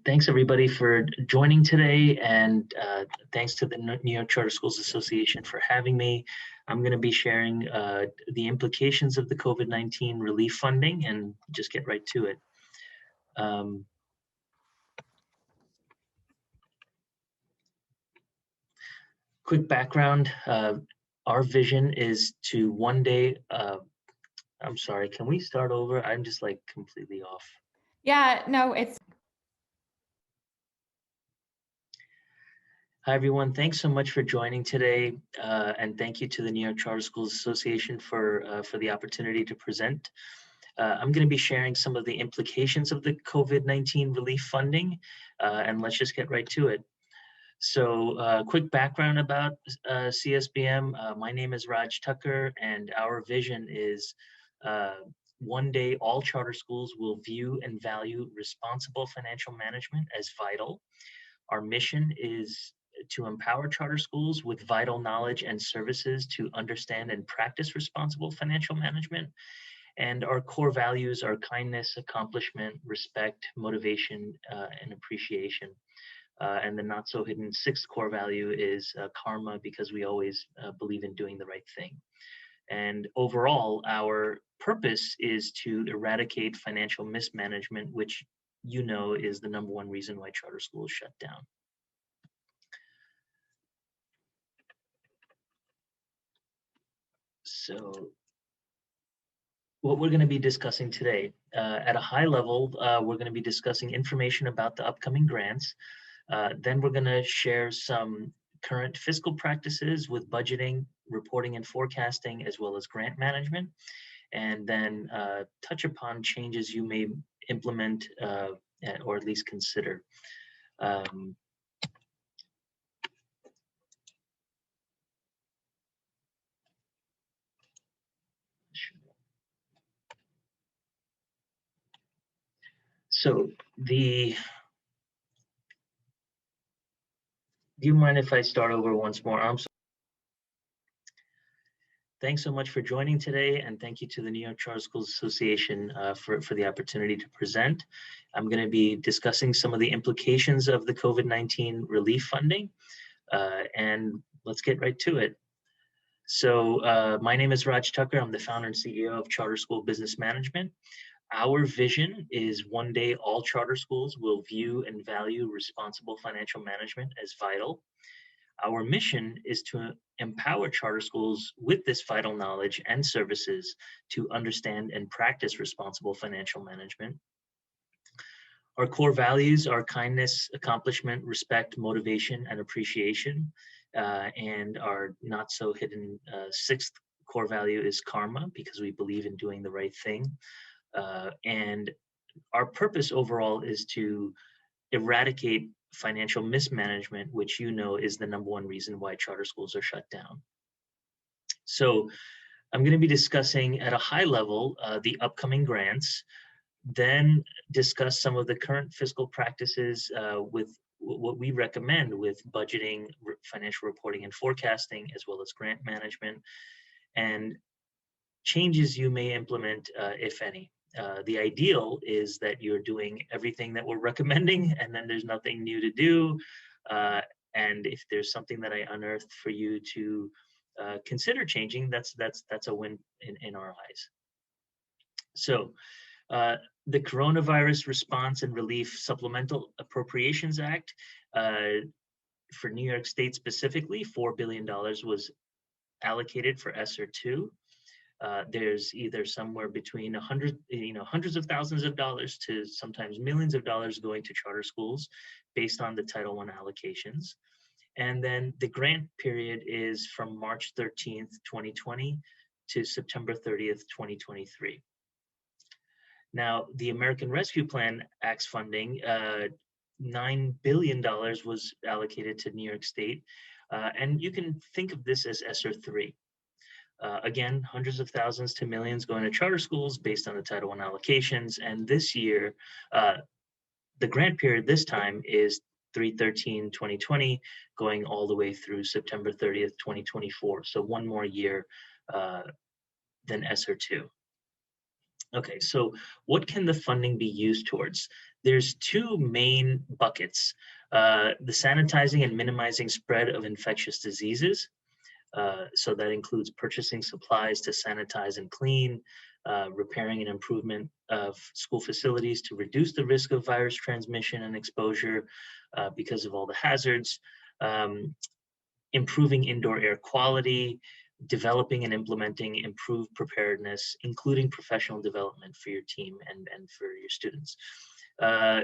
Thanks everybody for joining today, and thanks to the New York Charter Schools Association for having me. I'm going to be sharing the implications of the COVID-19 relief funding and just get right to it. Quick background, our vision is to one day, I'm sorry, can we start over? I'm just like completely off. Yeah, no, it's. Hi, everyone. Thanks so much for joining today. And thank you to the New York Charter Schools Association for the opportunity to present. I'm going to be sharing some of the implications of the COVID-19 relief funding, and let's just get right to it. So quick background about CSBM. My name is Raj Tucker, and our vision is one day all charter schools will view and value responsible financial management as vital. Our mission is to empower charter schools with vital knowledge and services to understand and practice responsible financial management. And our core values are kindness, accomplishment, respect, motivation, and appreciation. And the not so hidden sixth core value is karma, because we always believe in doing the right thing. And overall, our purpose is to eradicate financial mismanagement, which you know is the #1 reason why charter schools shut down. So what we're going to be discussing today, at a high level, we're going to be discussing information about the upcoming grants. Then we're going to share some current fiscal practices with budgeting, reporting, and forecasting, as well as grant management. And then touch upon changes you may implement or at least consider. So do you mind if I start over once more? I'm sorry. Thanks so much for joining today, and thank you to the New York Charter Schools Association for the opportunity to present. I'm going to be discussing some of the implications of the COVID-19 relief funding, and let's get right to it. So my name is Raj Tucker. I'm the founder and CEO of Charter School Business Management. Our vision is one day all charter schools will view and value responsible financial management as vital. Our mission is to empower charter schools with this vital knowledge and services to understand and practice responsible financial management. Our core values are kindness, accomplishment, respect, motivation, and appreciation. And our not so hidden sixth core value is karma, because we believe in doing the right thing. And our purpose overall is to eradicate financial mismanagement, which you know is the #1 reason why charter schools are shut down. So I'm going to be discussing at a high level the upcoming grants, then discuss some of the current fiscal practices with what we recommend with budgeting, financial reporting and forecasting, as well as grant management, and changes you may implement, if any. The ideal is that you're doing everything that we're recommending, and then there's nothing new to do. And if there's something that I unearthed for you to consider changing, that's a win in our eyes. So the Coronavirus Response and Relief Supplemental Appropriations Act, for New York State specifically, $4 billion was allocated for ESSER 2. There's either somewhere between hundreds of thousands of dollars to sometimes millions of dollars going to charter schools based on the Title I allocations. And then the grant period is from March 13th, 2020 to September 30th, 2023. Now, the American Rescue Plan Act's funding, $9 billion was allocated to New York State. And you can think of this as ESSER 3. Again, hundreds of thousands to millions going to charter schools based on the Title I allocations. And this year, the grant period this time is 3/13/2020, going all the way through September 30th, 2024. So one more year than ESSER 2. Okay, so what can the funding be used towards? There's two main buckets, the sanitizing and minimizing spread of infectious diseases. So that includes purchasing supplies to sanitize and clean, repairing and improvement of school facilities to reduce the risk of virus transmission and exposure because of all the hazards, um, improving indoor air quality, developing and implementing improved preparedness, including professional development for your team and for your students.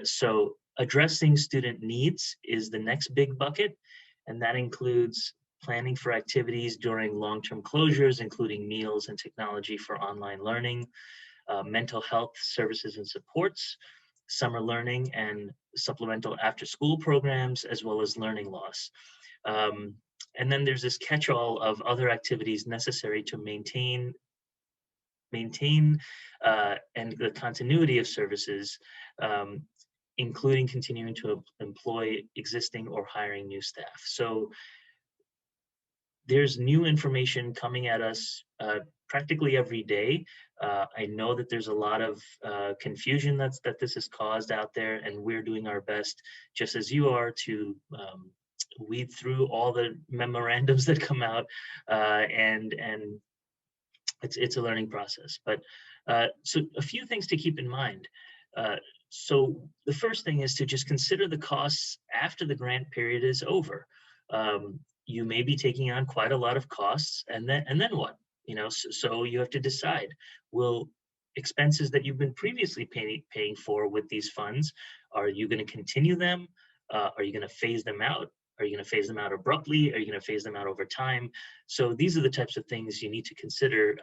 So addressing student needs is the next big bucket, and that includes planning for activities during long-term closures, including meals and technology for online learning, mental health services and supports, summer learning and supplemental after-school programs, as well as learning loss. Um, and then there's this catch-all of other activities necessary to maintain and the continuity of services, um, including continuing to employ existing or hiring new staff. So there's new information coming at us practically every day. I know that there's a lot of confusion that this has caused out there, and we're doing our best, just as you are, to weed through all the memorandums that come out, and it's a learning process. But so a few things to keep in mind. So the first thing is to just consider the costs after the grant period is over. You may be taking on quite a lot of costs, and then what? So you have to decide: will expenses that you've been previously paying for with these funds, are you going to continue them? Are you going to phase them out? Are you going to phase them out abruptly? Are you going to phase them out over time? So these are the types of things you need to consider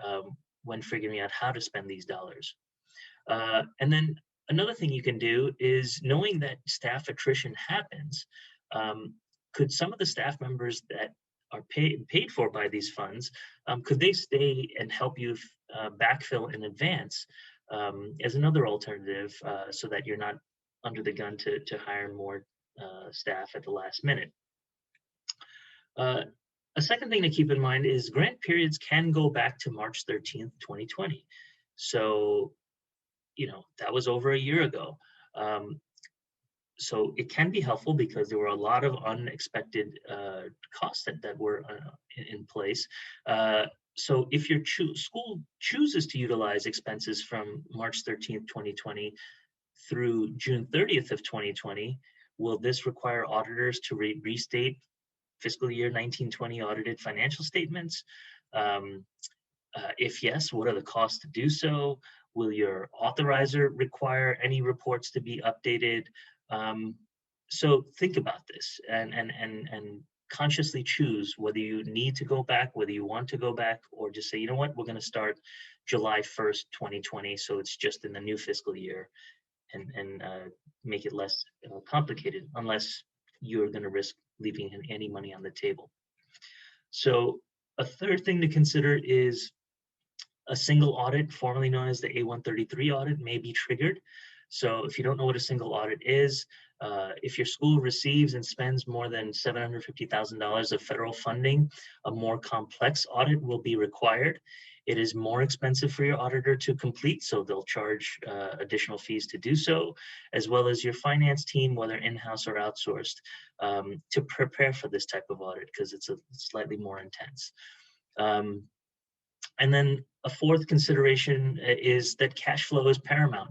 when figuring out how to spend these dollars. And then another thing you can do is, knowing that staff attrition happens, could some of the staff members that are paid for by these funds, could they stay and help you backfill in advance as another alternative, so that you're not under the gun to hire more staff at the last minute? Uh, a second thing to keep in mind is grant periods can go back to March 13th, 2020. So, that was over a year ago. Um, so it can be helpful because there were a lot of unexpected costs that were in place. So if your school chooses to utilize expenses from March 13th, 2020 through June 30th of 2020, will this require auditors to restate fiscal year 1920 audited financial statements? If yes, what are the costs to do so? Will your authorizer require any reports to be updated? So think about this and consciously choose whether you need to go back, whether you want to go back, or just say, you know what, we're going to start July 1st, 2020, so it's just in the new fiscal year, and make it less complicated, unless you're going to risk leaving any money on the table. So a third thing to consider is a single audit, formerly known as the A133 audit, may be triggered. So if you don't know what a single audit is, if your school receives and spends more than $750,000 of federal funding, a more complex audit will be required. It is more expensive for your auditor to complete, so they'll charge additional fees to do so, as well as your finance team, whether in-house or outsourced, to prepare for this type of audit, because it's slightly more intense. And then a fourth consideration is that cash flow is paramount.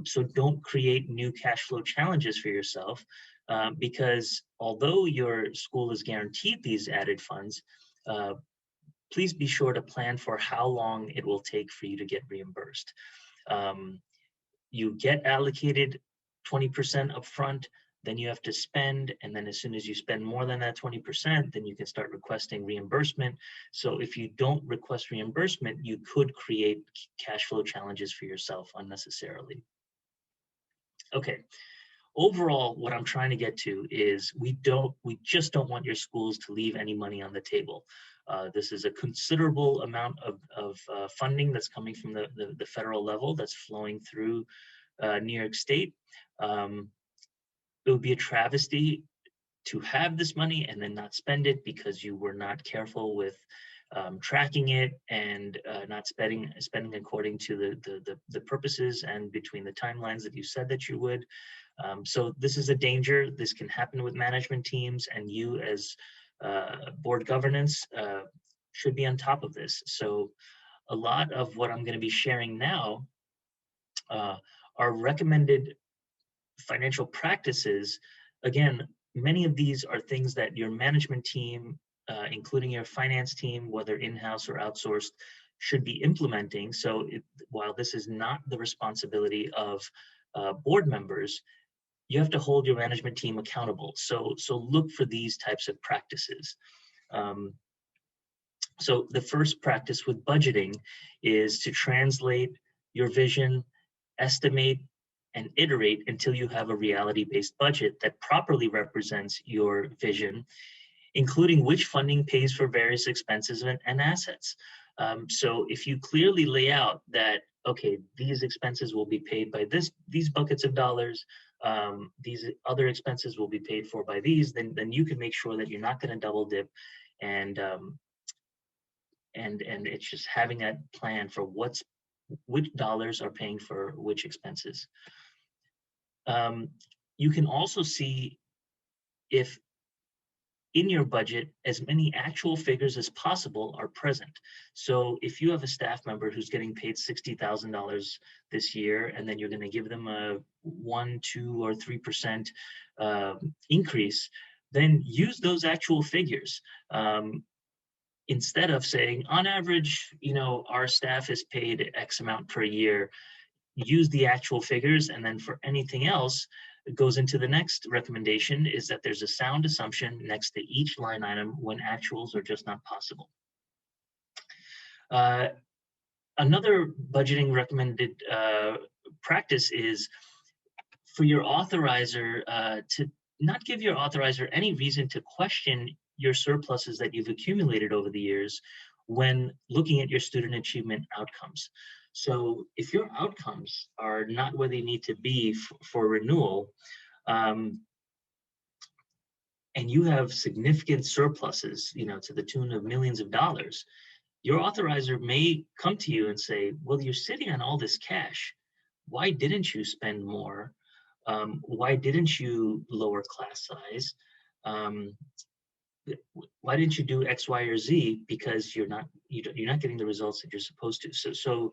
So don't create new cash flow challenges for yourself, because although your school is guaranteed these added funds, please be sure to plan for how long it will take for you to get reimbursed. You get allocated 20% upfront, then you have to spend, and then as soon as you spend more than that 20%, then you can start requesting reimbursement. So if you don't request reimbursement, you could create cash flow challenges for yourself unnecessarily. Okay, overall, what I'm trying to get to is we just don't want your schools to leave any money on the table. This is a considerable amount of funding that's coming from the federal level that's flowing through New York State. It would be a travesty to have this money and then not spend it because you were not careful with tracking it and not spending according to the purposes and between the timelines that you said that you would. So this is a danger. This can happen with management teams, and you as board governance should be on top of this. So a lot of what I'm going to be sharing now are recommended financial practices. Again, many of these are things that your management team, including your finance team, whether in-house or outsourced, should be implementing. So while this is not the responsibility of board members, you have to hold your management team accountable. So look for these types of practices. So the first practice with budgeting is to translate your vision, estimate, and iterate until you have a reality-based budget that properly represents your vision, including which funding pays for various expenses and assets. So if you clearly lay out that, okay, these expenses will be paid by these buckets of dollars, these other expenses will be paid for by these, then you can make sure that you're not going to double dip, and it's just having that plan for which dollars are paying for which expenses. You can also see if in your budget, as many actual figures as possible are present. So if you have a staff member who's getting paid $60,000 this year, and then you're going to give them a 1, 2, or 3% increase, then use those actual figures. Instead of saying, on average, our staff is paid X amount per year, use the actual figures, and then for anything else, it goes into the next recommendation, is that there's a sound assumption next to each line item when actuals are just not possible. Another budgeting recommended practice is for your authorizer to not give your authorizer any reason to question your surpluses that you've accumulated over the years when looking at your student achievement outcomes. So if your outcomes are not where they need to be for renewal, and you have significant surpluses, to the tune of millions of dollars, your authorizer may come to you and say, well, you're sitting on all this cash. Why didn't you spend more? Why didn't you lower class size? Why didn't you do X, Y, or Z? Because you're not getting the results that you're supposed to. So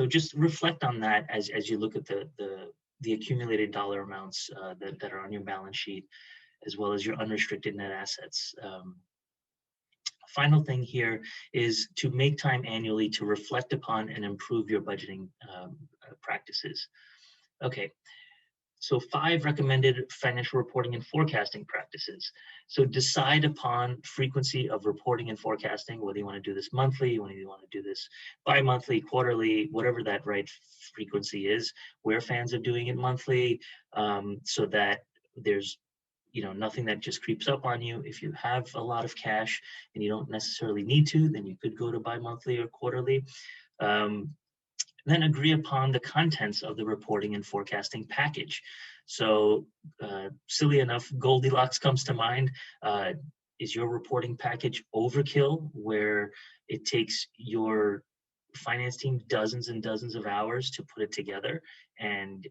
just reflect on that as you look at the accumulated dollar amounts that are on your balance sheet, as well as your unrestricted net assets. Final thing here is to make time annually to reflect upon and improve your budgeting practices. Okay. So 5 recommended financial reporting and forecasting practices. So decide upon frequency of reporting and forecasting, whether you want to do this monthly, whether you want to do this bi-monthly, quarterly, whatever that right frequency is. We're fans of doing it monthly, so that there's nothing that just creeps up on you. If you have a lot of cash and you don't necessarily need to, then you could go to bi-monthly or quarterly. Then agree upon the contents of the reporting and forecasting package. So silly enough, Goldilocks comes to mind. Is your reporting package overkill, where it takes your finance team dozens and dozens of hours to put it together, and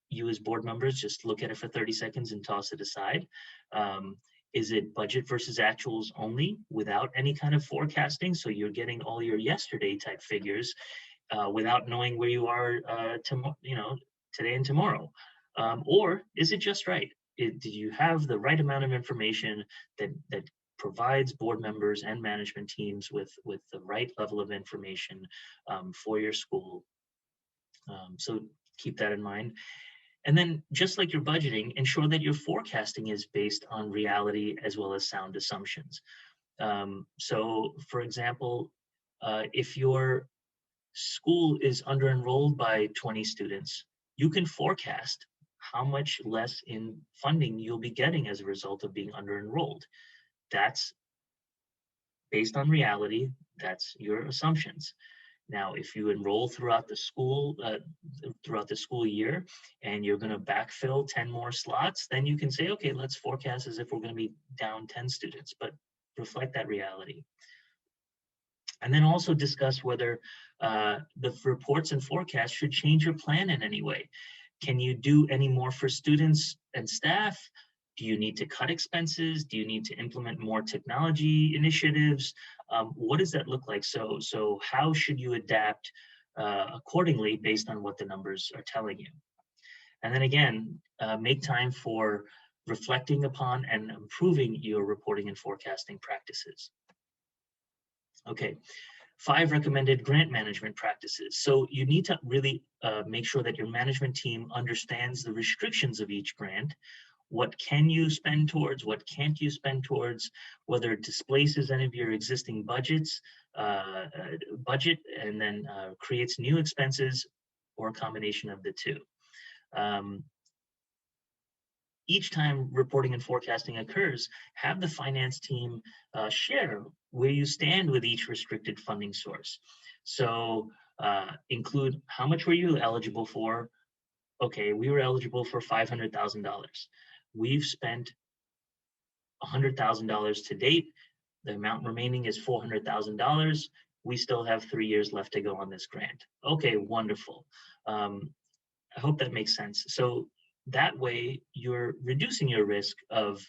you as board members just look at it for 30 seconds and toss it aside? Is it budget versus actuals only without any kind of forecasting? So you're getting all your yesterday type figures without knowing where you are today and tomorrow? Or is it just right? Do you have the right amount of information that provides board members and management teams with the right level of information for your school? So keep that in mind. And then, just like your budgeting, ensure that your forecasting is based on reality as well as sound assumptions. So, for example, if your school is under-enrolled by 20 students, you can forecast how much less in funding you'll be getting as a result of being under-enrolled. That's based on reality. That's your assumptions. Now, if you enroll throughout the school year, and you're going to backfill 10 more slots, then you can say, okay, let's forecast as if we're going to be down 10 students, but reflect that reality. And then also discuss whether the reports and forecasts should change your plan in any way. Can you do any more for students and staff? Do you need to cut expenses? Do you need to implement more technology initiatives? What does that look like? So how should you adapt accordingly based on what the numbers are telling you? And then again, make time for reflecting upon and improving your reporting and forecasting practices. Okay, 5 recommended grant management practices. So you need to really make sure that your management team understands the restrictions of each grant. What can you spend towards? What can't you spend towards? Whether it displaces any of your existing budget and then creates new expenses, or a combination of the two. Each time reporting and forecasting occurs, have the finance team share where you stand with each restricted funding source. So include how much were you eligible for? Okay, we were eligible for $500,000. We've spent $100,000 to date. The amount remaining is $400,000. We still have 3 years left to go on this grant. Okay, wonderful. I hope that makes sense. So that way you're reducing your risk of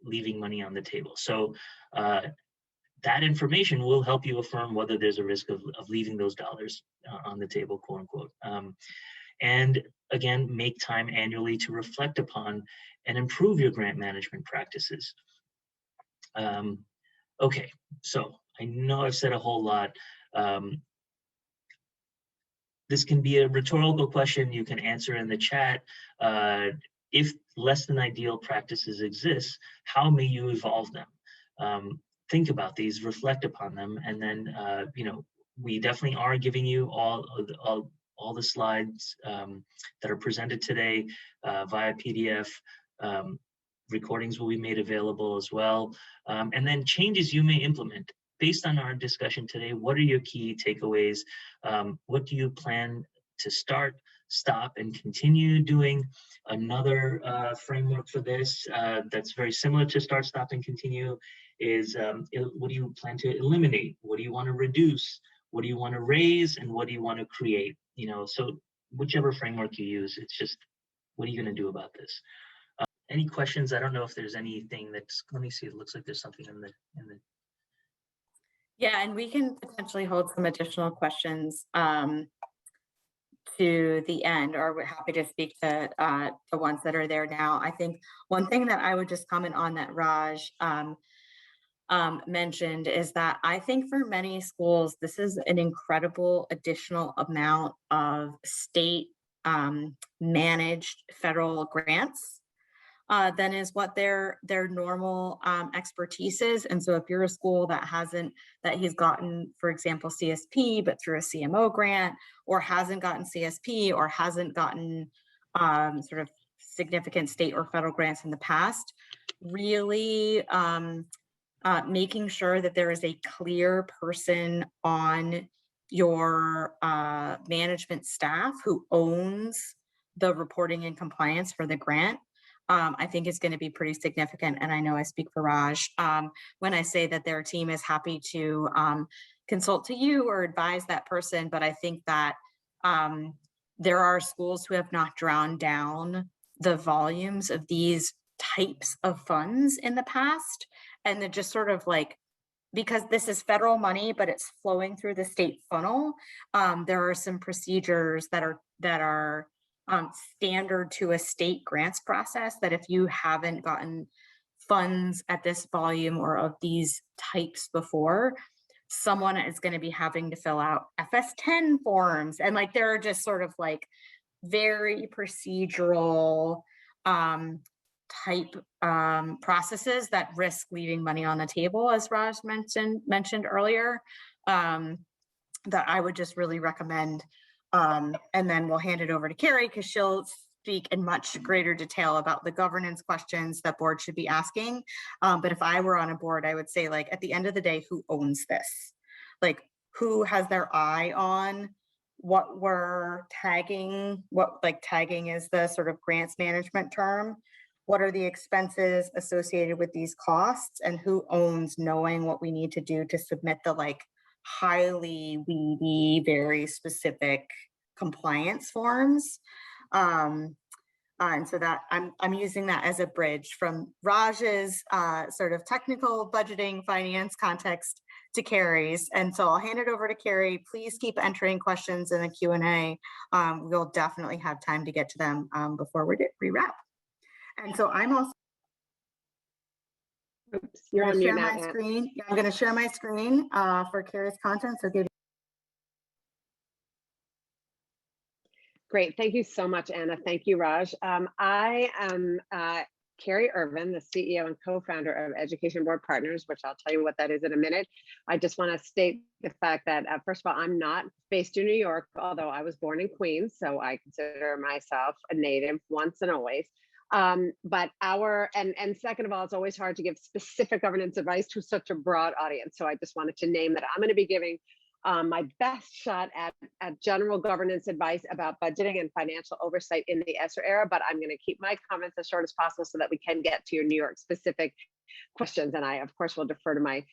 leaving money on the table. So that information will help you affirm whether there's a risk of leaving those dollars on the table, quote unquote. And again, make time annually to reflect upon and improve your grant management practices. Okay, so I know I've said a whole lot. This can be a rhetorical question you can answer in the chat. If less than ideal practices exist, how may you evolve them? Think about these, reflect upon them, and then we definitely are giving you all the slides that are presented today via PDF. Recordings will be made available as well. And then changes you may implement. Based on our discussion today, what are your key takeaways? What do you plan to start, stop, and continue doing? Another framework for this that's very similar to start, stop, and continue is what do you plan to eliminate? What do you want to reduce? What do you want to raise? And what do you want to create? So whichever framework you use, it's just, what are you going to do about this? Any questions? I don't know if there's anything that's, let me see, it looks like there's something in the. Yeah, and we can potentially hold some additional questions to the end, or we're happy to speak to the ones that are there now. I think one thing that I would just comment on that Raj mentioned is that I think for many schools, this is an incredible additional amount of state managed federal grants than is what their normal expertise is. And so if you're a school that he's gotten, for example, CSP, but through a CMO grant, or hasn't gotten CSP, or hasn't gotten sort of significant state or federal grants in the past, really making sure that there is a clear person on your management staff who owns the reporting and compliance for the grant, I think is going to be pretty significant. And I know I speak for Raj when I say that their team is happy to consult to you or advise that person. But I think that there are schools who have not drawn down the volumes of these types of funds in the past. And they're just sort of like, because this is federal money, but it's flowing through the state funnel, there are some procedures that are standard to a state grants process that if you haven't gotten funds at this volume or of these types before, someone is going to be having to fill out FS10 forms. And like, there are just sort of like very procedural type processes that risk leaving money on the table, as Raj mentioned earlier, that I would just really recommend. And then we'll hand it over to Carrie because she'll speak in much greater detail about the governance questions that boards should be asking. But if I were on a board, I would say, like, at the end of the day, who owns this? Like, who has their eye on what we're tagging? What, like, tagging is the sort of grants management term. What are the expenses associated with these costs, and who owns knowing what we need to do to submit the like highly weedy, very specific compliance forms. And so that I'm using that as a bridge from Raj's sort of technical budgeting finance context to Carrie's. And so I'll hand it over to Carrie. Please keep entering questions in the Q&A. We'll definitely have time to get to them before we wrap. And so I'm also You're on mute share now, my screen. Yeah, I'm going to share my screen for Carrie's content. So give. Great. Thank you so much, Anna. Thank you, Raj. I am Carrie Irvin, the CEO and co-founder of Education Board Partners, which I'll tell you what that is in a minute. I just want to state the fact that, first of all, I'm not based in New York, although I was born in Queens, so I consider myself a native once and always. But and second of all, it's always hard to give specific governance advice to such a broad audience. So I just wanted to name that I'm going to be giving my best shot at general governance advice about budgeting and financial oversight in the ESSER era, but I'm going to keep my comments as short as possible so that we can get to your New York specific questions. And I, of course, will defer to my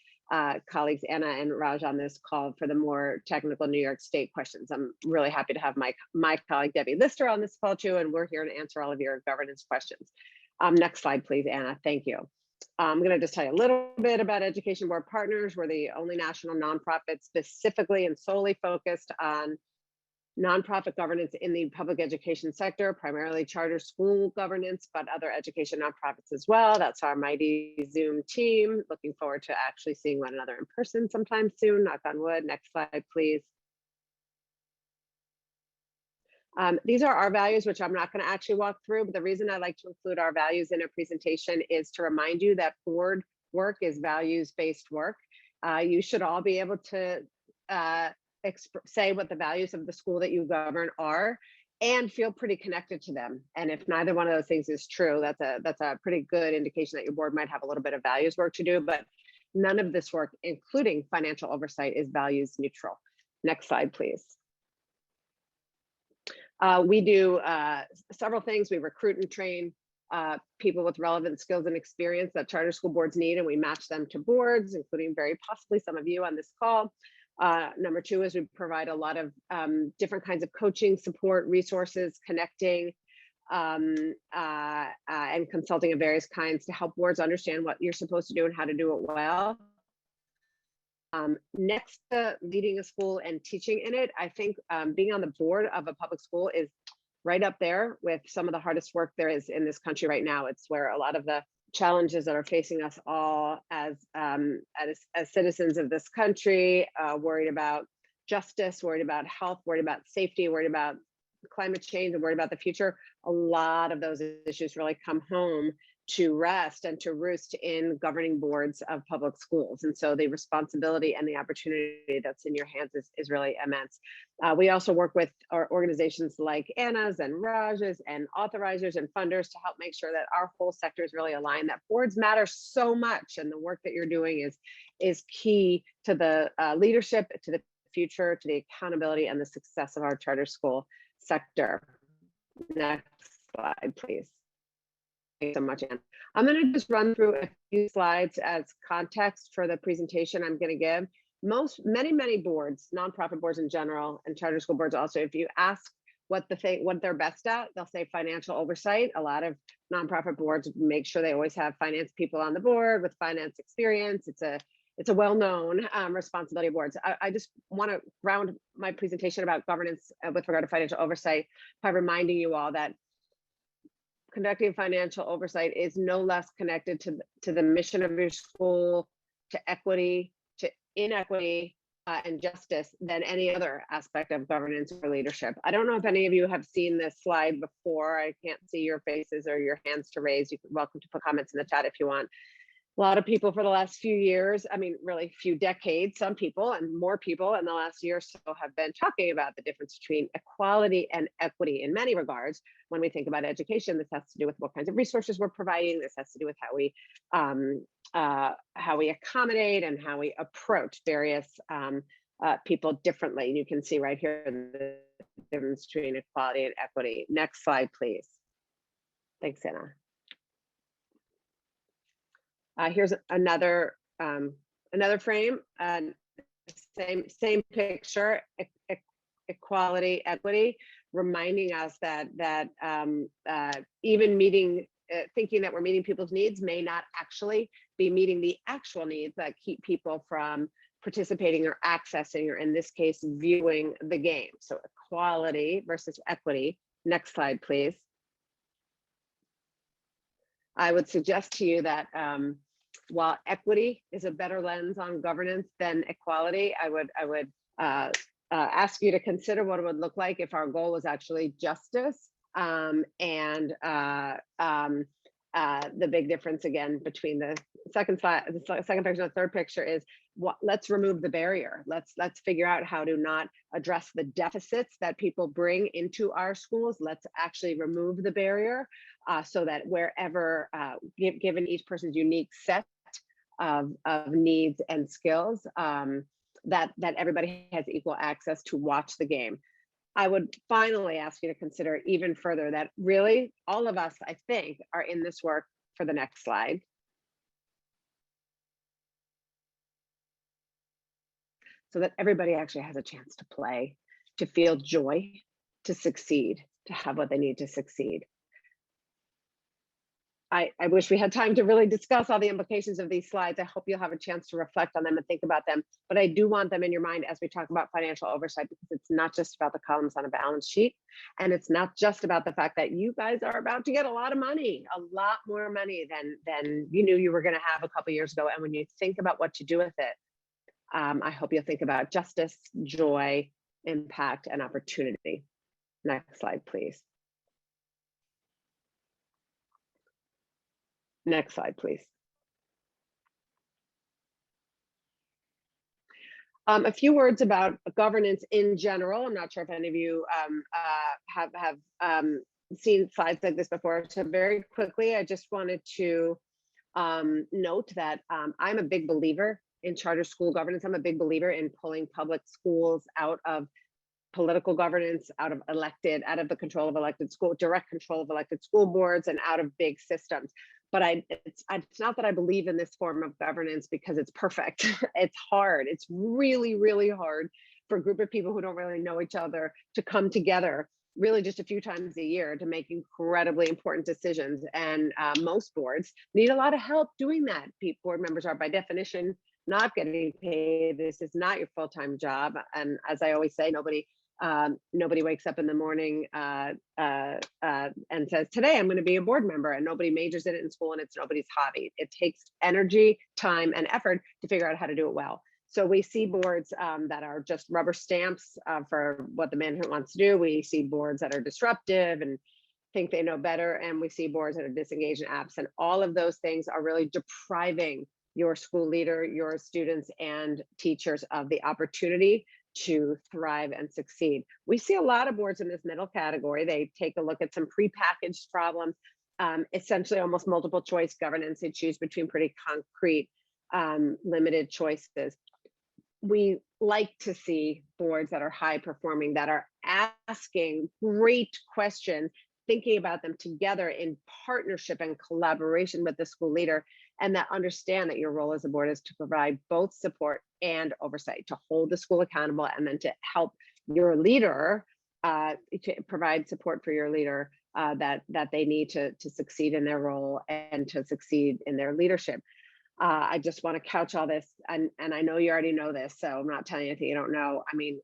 colleagues Anna and Raj on this call for the more technical New York State questions. I'm really happy to have my colleague Debbie Lister on this call too, and we're here to answer all of your governance questions. Next slide, please, Anna. Thank you. I'm going to just tell you a little bit about Education Board Partners. We're the only national nonprofit specifically and solely focused on nonprofit governance in the public education sector, primarily charter school governance, but other education nonprofits as well. That's our mighty Zoom team. Looking forward to actually seeing one another in person sometime soon, knock on wood. Next slide, please. These are our values, which I'm not going to actually walk through, but the reason I like to include our values in a presentation is to remind you that board work is values-based work. You should all be able to say what the values of the school that you govern are and feel pretty connected to them. And if neither one of those things is true, that's a pretty good indication that your board might have a little bit of values work to do, but none of this work, including financial oversight, is values neutral. Next slide, please. We do several things. We recruit and train people with relevant skills and experience that charter school boards need, and we match them to boards, including very possibly some of you on this call. Number two is we provide a lot of different kinds of coaching, support, resources, connecting, and consulting of various kinds to help boards understand what you're supposed to do and how to do it well. Next to leading a school and teaching in it, I think being on the board of a public school is right up there with some of the hardest work there is in this country right now. It's where a lot of the challenges that are facing us all as citizens of this country, worried about justice, worried about health, worried about safety, worried about climate change, and worried about the future. A lot of those issues really come home to rest and to roost in governing boards of public schools. And so the responsibility and the opportunity that's in your hands is really immense. We also work with our organizations like Anna's and Raj's and authorizers and funders to help make sure that our whole sector is really aligned, that boards matter so much, and the work that you're doing is key to the leadership, to the future, to the accountability and the success of our charter school sector. Next slide, please. Thanks so much, Anne. I'm going to just run through a few slides as context for the presentation I'm going to give. Many boards, nonprofit boards in general, and charter school boards also, if you ask what they're best at, they'll say financial oversight. A lot of nonprofit boards make sure they always have finance people on the board with finance experience. It's a well-known responsibility of boards. I just want to ground my presentation about governance with regard to financial oversight by reminding you all that conducting financial oversight is no less connected to the mission of your school, to equity, to inequity, and justice than any other aspect of governance or leadership. I don't know if any of you have seen this slide before. I can't see your faces or your hands to raise. You're welcome to put comments in the chat if you want. A lot of people for the last few years, I mean, really few decades, some people and more people in the last year or so have been talking about the difference between equality and equity in many regards. When we think about education, this has to do with what kinds of resources we're providing. This has to do with how we accommodate and how we approach various people differently. You can see right here the difference between equality and equity. Next slide, please. Thanks, Anna. Here's another frame. Same picture, equality, equity, reminding us that even thinking that we're meeting people's needs may not actually be meeting the actual needs that keep people from participating or accessing, or in this case, viewing the game. So equality versus equity. Next slide, please. I would suggest to you that while equity is a better lens on governance than equality, I would ask you to consider what it would look like if our goal was actually justice. The big difference again between the second slide, the second picture, and the third picture is let's remove the barrier. Let's figure out how to not address the deficits that people bring into our schools. Let's actually remove the barrier so that wherever, given each person's unique set of needs and skills, that everybody has equal access to watch the game. I would finally ask you to consider even further that really all of us, I think, are in this work for the next slide. So that everybody actually has a chance to play, to feel joy, to succeed, to have what they need to succeed. I wish we had time to really discuss all the implications of these slides. I hope you'll have a chance to reflect on them and think about them. But I do want them in your mind as we talk about financial oversight, because it's not just about the columns on a balance sheet. And it's not just about the fact that you guys are about to get a lot of money, a lot more money than you knew you were going to have a couple years ago. And when you think about what to do with it, I hope you'll think about justice, joy, impact, and opportunity. Next slide, please. Next slide, please. A few words about governance in general. I'm not sure if any of you have seen slides like this before. So very quickly, I just wanted to note that I'm a big believer in charter school governance. I'm a big believer in pulling public schools out of political governance, out of the control of elected school, direct control of elected school boards, and out of big systems. But it's not that I believe in this form of governance because it's perfect. It's hard. It's really, really hard for a group of people who don't really know each other to come together really just a few times a year to make incredibly important decisions. And most boards need a lot of help doing that. Board members are by definition not getting paid. This is not your full-time job. And as I always say, nobody wakes up in the morning and says, today I'm going to be a board member, and nobody majors in it in school, and it's nobody's hobby. It takes energy, time, and effort to figure out how to do it well. So we see boards that are just rubber stamps for what the management wants to do. We see boards that are disruptive and think they know better, and we see boards that are disengaged and absent. All of those things are really depriving your school leader, your students, and teachers of the opportunity to thrive and succeed. We see a lot of boards in this middle category. They take a look at some prepackaged problems, essentially almost multiple choice governance. They choose between pretty concrete, limited choices. We like to see boards that are high performing, that are asking great questions, thinking about them together in partnership and collaboration with the school leader, and that understand that your role as a board is to provide both support and oversight, to hold the school accountable, and then to help your leader, to provide support for your leader that they need to succeed in their role and to succeed in their leadership. I just want to couch all this, and I know you already know this, so I'm not telling you anything you don't know. I mean,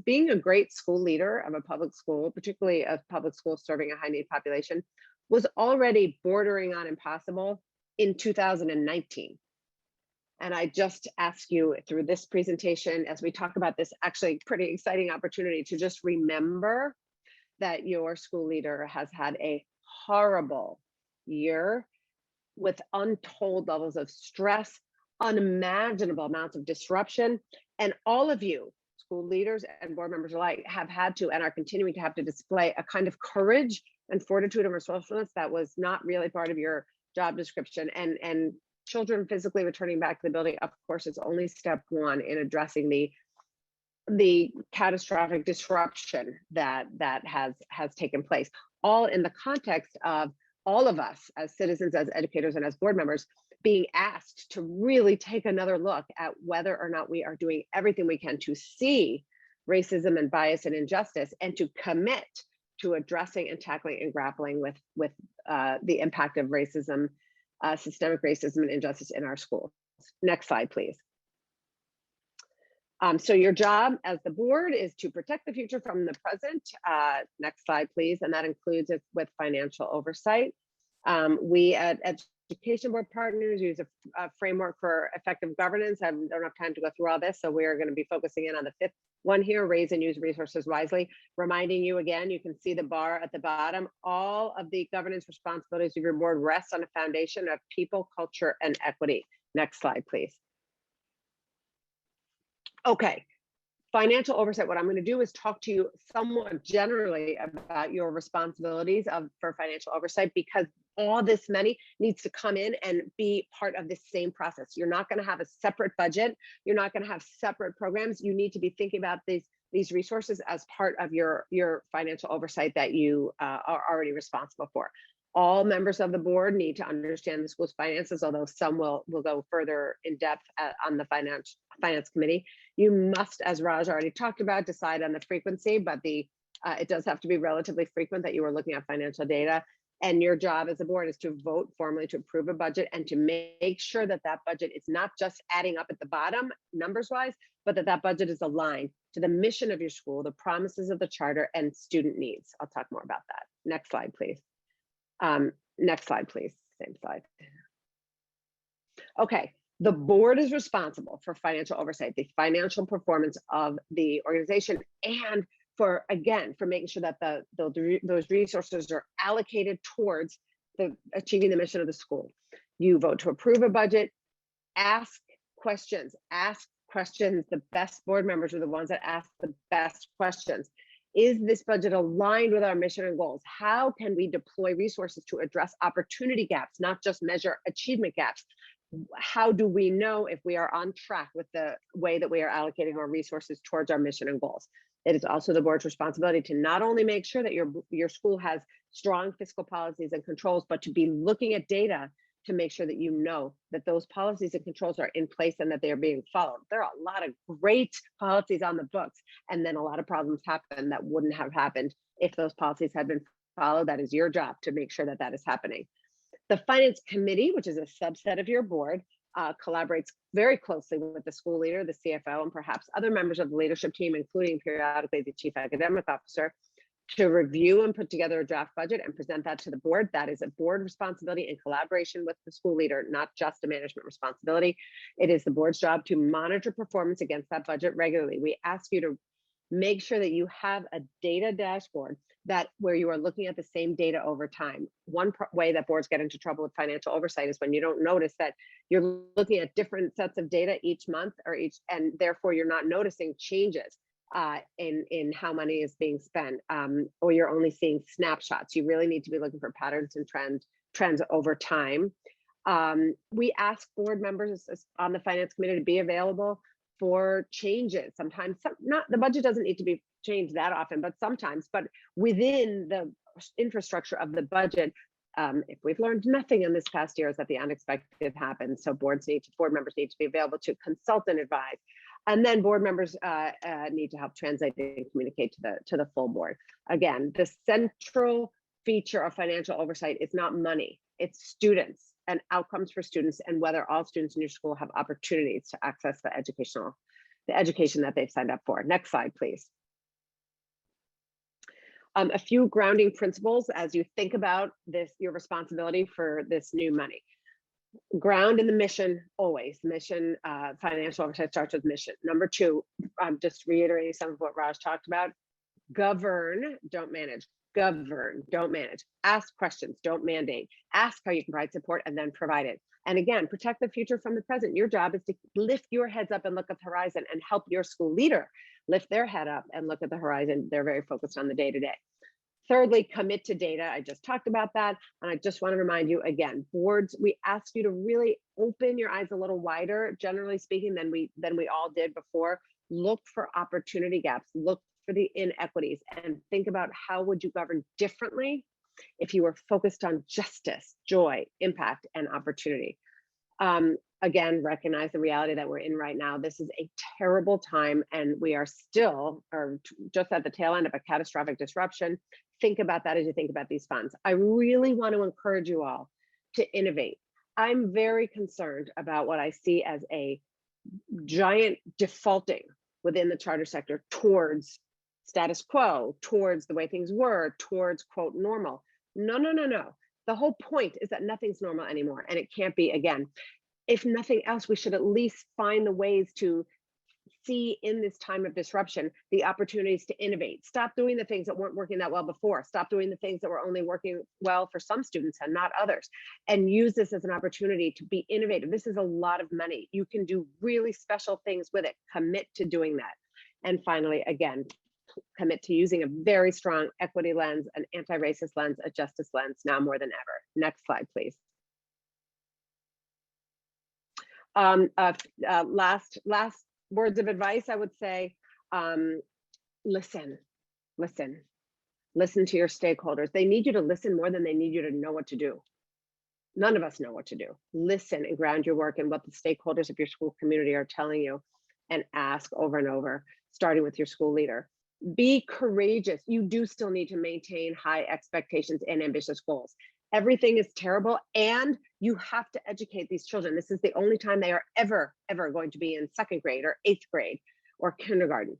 being a great school leader of a public school, particularly a public school serving a high need population, was already bordering on impossible in 2019. And I just ask you through this presentation, as we talk about this actually pretty exciting opportunity, to just remember that your school leader has had a horrible year with untold levels of stress, unimaginable amounts of disruption, and all of you, school leaders and board members alike, have had to and are continuing to have to display a kind of courage and fortitude and resourcefulness that was not really part of your job description. And children physically returning back to the building, of course, is only step one in addressing the catastrophic disruption that has taken place, all in the context of all of us as citizens, as educators, and as board members being asked to really take another look at whether or not we are doing everything we can to see racism and bias and injustice, and to commit to addressing and tackling and grappling with the impact of racism, systemic racism and injustice in our schools. Next slide, please. So your job as the board is to protect the future from the present. Next slide, please. And that includes it with financial oversight. We at Education Board Partners use a framework for effective governance. I don't have time to go through all this, so we are going to be focusing in on the fifth one here, raise and use resources wisely. Reminding you again, you can see the bar at the bottom. All of the governance responsibilities of your board rest on a foundation of people, culture, and equity. Next slide, please. Okay, financial oversight. What I'm going to do is talk to you somewhat generally about your responsibilities for financial oversight, because all this money needs to come in and be part of this same process. You're not going to have a separate budget. You're not going to have separate programs. You need to be thinking about these resources as part of your financial oversight that you are already responsible for. All members of the board need to understand the school's finances, although some will go further in depth on the finance committee. You must, as Raj already talked about, decide on the frequency, but it does have to be relatively frequent that you are looking at financial data. And your job as a board is to vote formally to approve a budget and to make sure that that budget is not just adding up at the bottom numbers wise, but that budget is aligned to the mission of your school, the promises of the charter, and student needs. I'll talk more about that. Next slide, please. Next slide, please. Same slide. Okay, the board is responsible for financial oversight, the financial performance of the organization, and for making sure that those resources are allocated towards achieving the mission of the school. You vote to approve a budget, ask questions. The best board members are the ones that ask the best questions. Is this budget aligned with our mission and goals? How can we deploy resources to address opportunity gaps, not just measure achievement gaps? How do we know if we are on track with the way that we are allocating our resources towards our mission and goals? It is also the board's responsibility to not only make sure that your school has strong fiscal policies and controls, but to be looking at data to make sure that you know that those policies and controls are in place and that they are being followed. There are a lot of great policies on the books, and then a lot of problems happen that wouldn't have happened if those policies had been followed. That is your job to make sure that that is happening. The finance committee, which is a subset of your board, collaborates very closely with the school leader, the CFO, and perhaps other members of the leadership team, including periodically the chief academic officer, to review and put together a draft budget and present that to the board. That is a board responsibility in collaboration with the school leader, not just a management responsibility. It is the board's job to monitor performance against that budget regularly. We ask you to make sure that you have a data dashboard where you are looking at the same data over time. One way that boards get into trouble with financial oversight is when you don't notice that you're looking at different sets of data each month and therefore you're not noticing changes in how money is being spent, or you're only seeing snapshots. You really need to be looking for patterns and trends over time. We ask board members on the finance committee to be available for changes. Sometimes the budget doesn't need to be changed that often, but sometimes, but within the infrastructure of the budget, if we've learned nothing in this past year, is that the unexpected happens. So board members need to be available to consult and advise. And then board members need to help translate and communicate to the full board. Again, the central feature of financial oversight is not money, it's students and outcomes for students, and whether all students in your school have opportunities to access the education that they've signed up for. Next slide, please. A few grounding principles as you think about your responsibility for this new money. Ground in the mission, always. Mission, financial oversight starts with mission. Number two, I'm just reiterating some of what Raj talked about. Govern, don't manage. Govern, don't manage. Ask questions, don't mandate. Ask how you can provide support and then provide it. And again, protect the future from the present. Your job is to lift your heads up and look at the horizon and help your school leader lift their head up and look at the horizon. They're very focused on the day-to-day. Thirdly, commit to data. I just talked about that. And I just want to remind you again, boards, we ask you to really open your eyes a little wider, generally speaking, than we all did before. Look for opportunity gaps, look for the inequities, and think about how would you govern differently if you were focused on justice, joy, impact, and opportunity. Again, recognize the reality that we're in right now. This is a terrible time, and we are still, or just at the tail end of a catastrophic disruption. Think about that as you think about these funds. I really want to encourage you all to innovate. I'm very concerned about what I see as a giant defaulting within the charter sector towards status quo, towards the way things were, towards quote normal. No, no, no, no. The whole point is that nothing's normal anymore, and it can't be again. If nothing else, we should at least find the ways to see in this time of disruption the opportunities to innovate. Stop doing the things that weren't working that well before. Stop doing the things that were only working well for some students and not others. And use this as an opportunity to be innovative. This is a lot of money. You can do really special things with it. Commit to doing that. And finally, again, commit to using a very strong equity lens, an anti-racist lens, a justice lens, now more than ever. Next slide, please. Last words of advice, I would say, listen to your stakeholders. They need you to listen more than they need you to know what to do. None of us know what to do. Listen and ground your work in what the stakeholders of your school community are telling you, and ask over and over, starting with your school leader. Be courageous. You do still need to maintain high expectations and ambitious goals. Everything is terrible, and you have to educate these children. This is the only time they are ever going to be in second grade or 8th grade or kindergarten.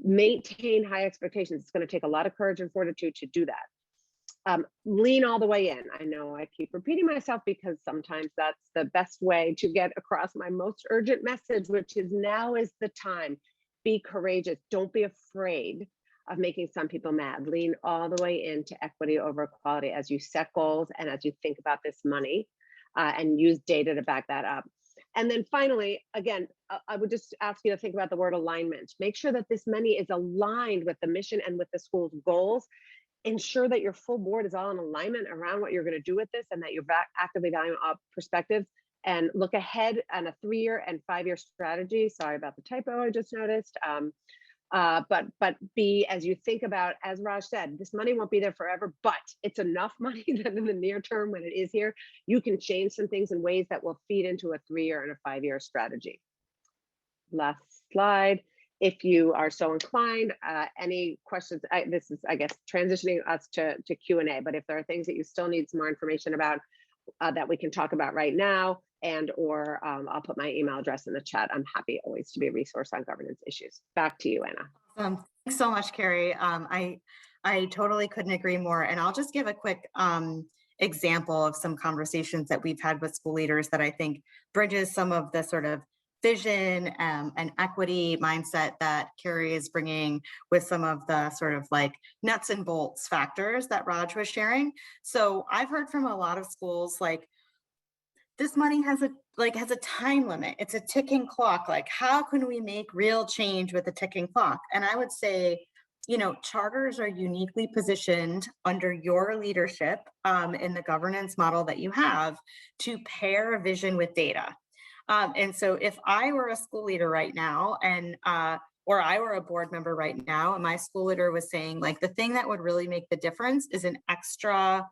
Maintain high expectations. It's going to take a lot of courage and fortitude to do that. Lean all the way in. I know I keep repeating myself because sometimes that's the best way to get across my most urgent message, which is now is the time. Be courageous. Don't be afraid of making some people mad. Lean all the way into equity over equality as you set goals and as you think about this money, and use data to back that up. And then finally, again, I would just ask you to think about the word alignment. Make sure that this money is aligned with the mission and with the school's goals. Ensure that your full board is all in alignment around what you're going to do with this, and that you're actively valuing all perspectives, and look ahead on a 3-year and 5-year strategy. Sorry about the typo I just noticed. But be, as you think about, as Raj said, this money won't be there forever, but it's enough money that in the near term, when it is here, you can change some things in ways that will feed into a 3-year and a 5-year strategy. Last slide. If you are so inclined, any questions, this is, I guess, transitioning us to Q&A, but if there are things that you still need some more information about that we can talk about right now, and or I'll put my email address in the chat. I'm happy always to be a resource on governance issues. Back to you, Anna. Thanks so much, Carrie. I totally couldn't agree more. And I'll just give a quick example of some conversations that we've had with school leaders that I think bridges some of the sort of vision and equity mindset that Carrie is bringing with some of the sort of like nuts and bolts factors that Raj was sharing. So I've heard from a lot of schools, like, this money has a time limit. It's a ticking clock. Like, how can we make real change with a ticking clock? And I would say, you know, charters are uniquely positioned under your leadership in the governance model that you have to pair vision with data. And so if I were a school leader right now, and or I were a board member right now, and my school leader was saying, like, the thing that would really make the difference is an extra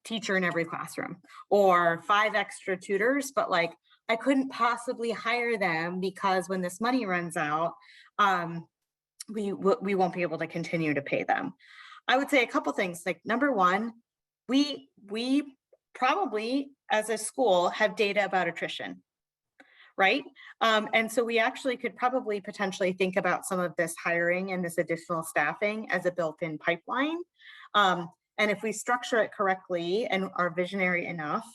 teacher in every classroom, or 5 extra tutors, but like, I couldn't possibly hire them because when this money runs out, we won't be able to continue to pay them. I would say a couple things. Like, number one, we probably as a school have data about attrition, right? And so we actually could probably potentially think about some of this hiring and this additional staffing as a built-in pipeline. And if we structure it correctly and are visionary enough,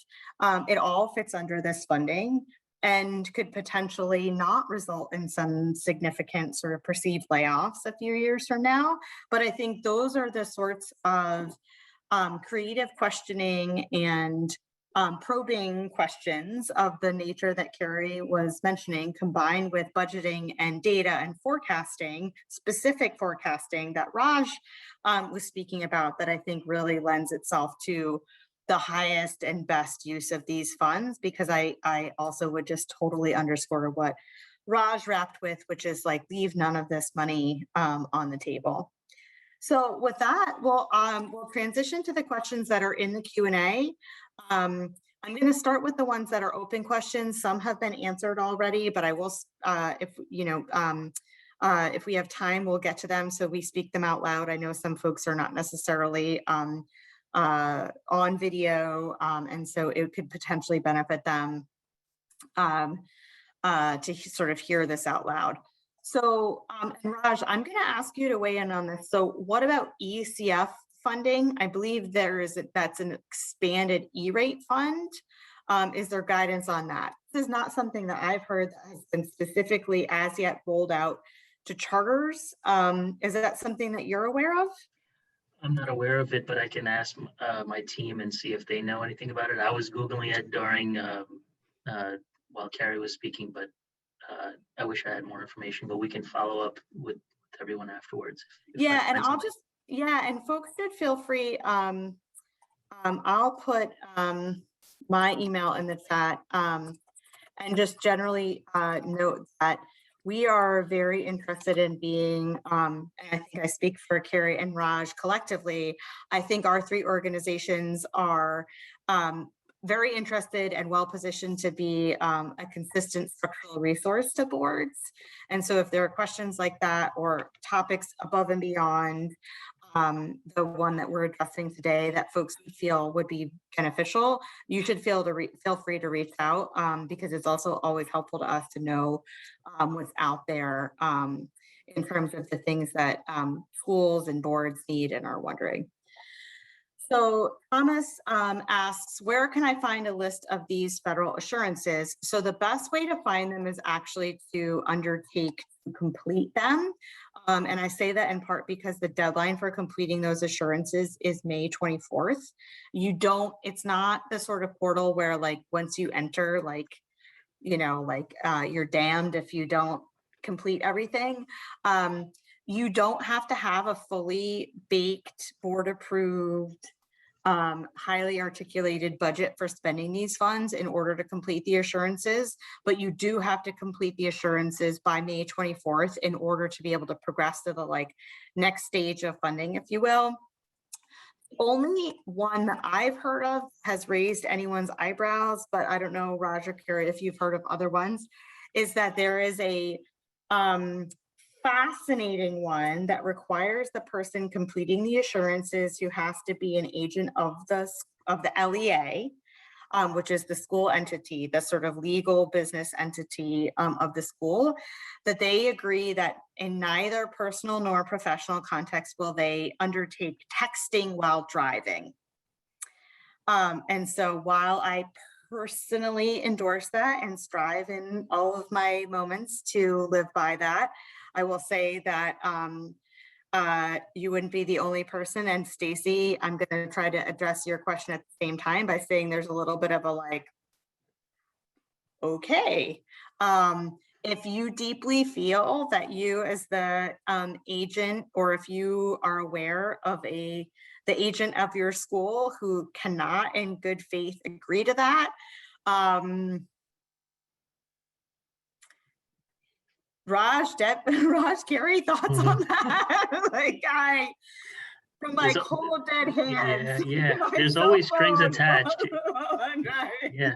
it all fits under this funding and could potentially not result in some significant sort of perceived layoffs a few years from now. But I think those are the sorts of creative questioning and probing questions of the nature that Carrie was mentioning, combined with budgeting and data and forecasting, specific forecasting that Raj was speaking about, that I think really lends itself to the highest and best use of these funds, because I also would just totally underscore what Raj wrapped with, which is like, leave none of this money on the table. So with that, we'll transition to the questions that are in the Q&A. I'm going to start with the ones that are open questions. Some have been answered already, but I will, if we have time, we'll get to them. So we speak them out loud. I know some folks are not necessarily on video, and so it could potentially benefit them to sort of hear this out loud. So, and Raj, I'm going to ask you to weigh in on this. So what about ECF funding? I believe that's an expanded E-rate fund. Is there guidance on that? This is not something that I've heard that has been specifically as yet rolled out to charters. Is that something that you're aware of? I'm not aware of it, but I can ask my team and see if they know anything about it. I was Googling it during while Carrie was speaking, but I wish I had more information, but we can follow up with everyone afterwards. Yeah, and I'll just, and folks should feel free. I'll put my email in the chat, and just generally note that we are very interested in being, and I think I speak for Carrie and Raj collectively, I think our three organizations are very interested and well positioned to be a consistent structural resource to boards. And so if there are questions like that or topics above and beyond the one that we're addressing today that folks feel would be beneficial, you should feel free to reach out, because it's also always helpful to us to know what's out there in terms of the things that schools and boards need and are wondering. So Thomas asks, where can I find a list of these federal assurances? So the best way to find them is actually to undertake to complete them. And I say that in part because the deadline for completing those assurances is May 24th. It's not the sort of portal where like once you enter, like, you're damned if you don't complete everything. You don't have to have a fully baked, board approved, highly articulated budget for spending these funds in order to complete the assurances, but you do have to complete the assurances by May 24th in order to be able to progress to the next stage of funding, if you will. Only one that I've heard of has raised anyone's eyebrows, but I don't know, Raj or Carrie, if you've heard of other ones, is that there is a fascinating one that requires the person completing the assurances who has to be an agent of the LEA, which is the school entity, the sort of legal business entity of the school, that they agree that in neither personal nor professional context will they undertake texting while driving. And so while I personally endorse that and strive in all of my moments to live by that, I will say that you wouldn't be the only person. And Stacy, I'm going to try to address your question at the same time by saying there's a little bit of a okay. If you deeply feel that you as the agent, or if you are aware of the agent of your school who cannot in good faith agree to that, Raj, Carrie, thoughts on that? From my cold dead hands. Yeah. There's always strings attached. Yeah,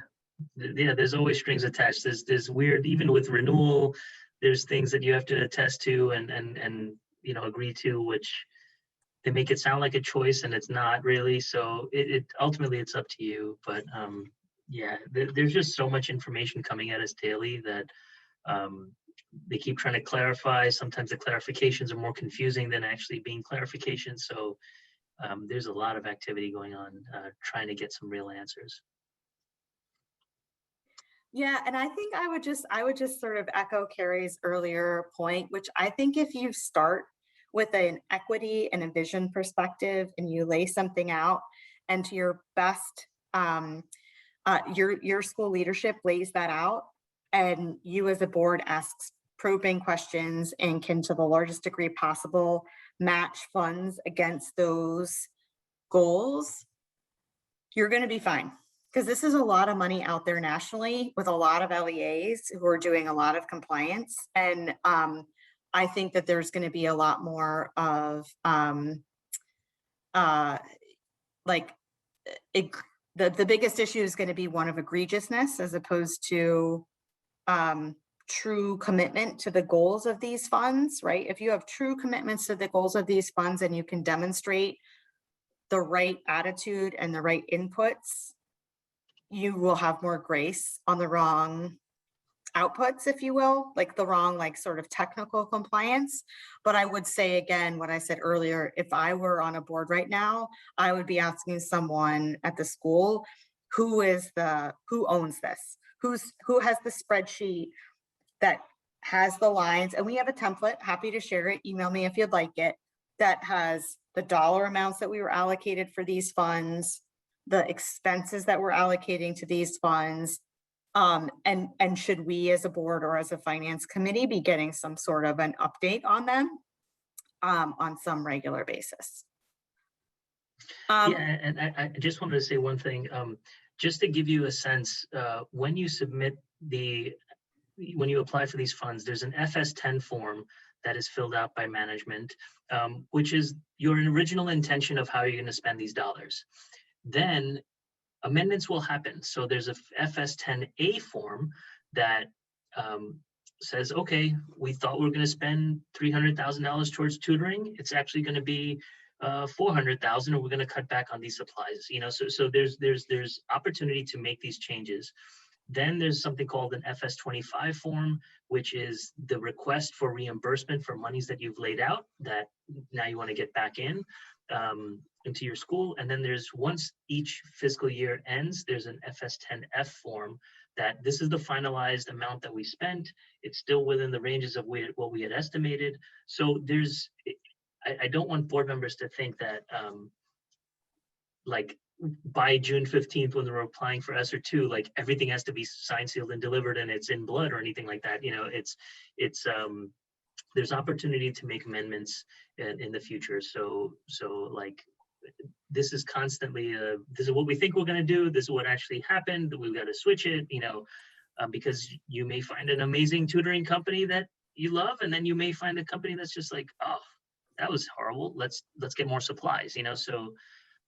there's always strings attached. There's weird, even with renewal, there's things that you have to attest to and agree to, which they make it sound like a choice and it's not really. So it ultimately it's up to you. But there's just so much information coming at us daily that they keep trying to clarify. Sometimes the clarifications are more confusing than actually being clarifications. So there's a lot of activity going on trying to get some real answers. Yeah, and I think I would just sort of echo Carrie's earlier point, which I think if you start with an equity and a vision perspective and you lay something out and to your best, your school leadership lays that out, and you as a board asks probing questions and can, to the largest degree possible, match funds against those goals, you're going to be fine. Because this is a lot of money out there nationally with a lot of LEAs who are doing a lot of compliance. And I think that there's going to be a lot more of the biggest issue is going to be one of egregiousness as opposed to true commitment to the goals of these funds, right? If you have true commitments to the goals of these funds and you can demonstrate the right attitude and the right inputs, you will have more grace on the wrong outputs, if you will, like the wrong, like sort of technical compliance. But I would say again, what I said earlier, if I were on a board right now, I would be asking someone at the school, who owns this? Who has the spreadsheet that has the lines? And we have a template, happy to share it, email me if you'd like it, that has the dollar amounts that we were allocated for these funds, the expenses that we're allocating to these funds, and should we as a board or as a finance committee be getting some sort of an update on them on some regular basis? Yeah, and I just wanted to say one thing, just to give you a sense, when you apply for these funds, there's an FS10 form that is filled out by management, which is your original intention of how you're going to spend these dollars. Then amendments will happen. So there's a FS10A form that says, okay, we thought we were going to spend $300,000 towards tutoring. It's actually going to be 400,000, or we're going to cut back on these supplies. So there's opportunity to make these changes. Then there's something called an FS25 form, which is the request for reimbursement for monies that you've laid out that now you want to get back into your school. And then there's, once each fiscal year ends, there's an FS10F form that this is the finalized amount that we spent. It's still within the ranges of what we had estimated. So I don't want board members to think that like by June 15th, when they're applying for ESSER 2, like everything has to be signed, sealed, and delivered, and it's in blood or anything like that. There's opportunity to make amendments in the future. So like, this is constantly this is what we think we're going to do. This is what actually happened. We've got to switch it, because you may find an amazing tutoring company that you love, and then you may find a company that's just like, oh, that was horrible. Let's get more supplies. So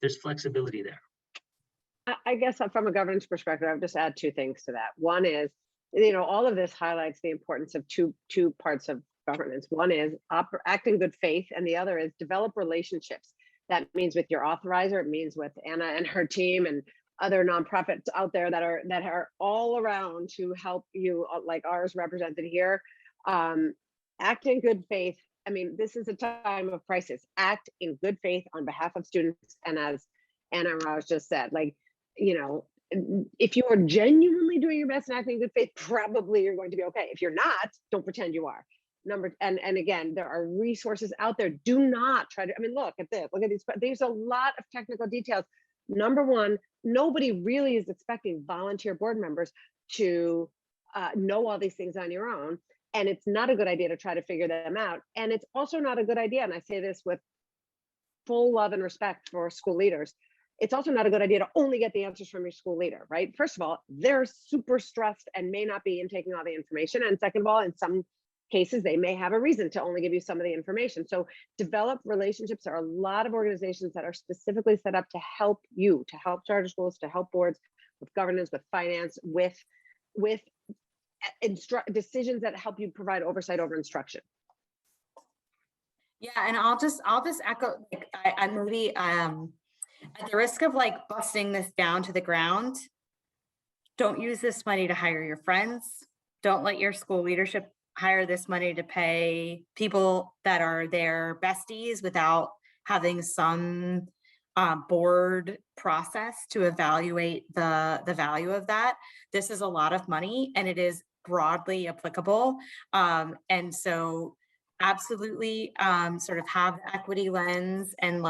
there's flexibility there. I guess from a governance perspective, I'll just add two things to that. One is, all of this highlights the importance of two parts of governance. One is act in good faith, and the other is develop relationships. That means with your authorizer, it means with Anna and her team and other nonprofits out there that are all around to help you, like ours represented here. Act in good faith. I mean, this is a time of crisis. Act in good faith on behalf of students. And as Anna and Raj just said, if you are genuinely doing your best and acting in good faith, probably you're going to be okay. If you're not, don't pretend you are. And again, there are resources out there. Do not try to, look at this, look at these, there's a lot of technical details. Number one, nobody really is expecting volunteer board members to know all these things on your own. And it's not a good idea to try to figure them out. And it's also not a good idea, and I say this with full love and respect for school leaders, it's also not a good idea to only get the answers from your school leader, right? First of all, they're super stressed and may not be intaking all the information. And second of all, in some cases, they may have a reason to only give you some of the information. So develop relationships. There are a lot of organizations that are specifically set up to help you, to help charter schools, to help boards with governance, with finance, with decisions that help you provide oversight over instruction. Yeah, and I'll just echo. I'm really at the risk of busting this down to the ground. Don't use this money to hire your friends. Don't let your school leadership hire this money to pay people that are their besties without having some board process to evaluate the value of that. This is a lot of money, and it is broadly applicable. And so absolutely sort of have the equity lens and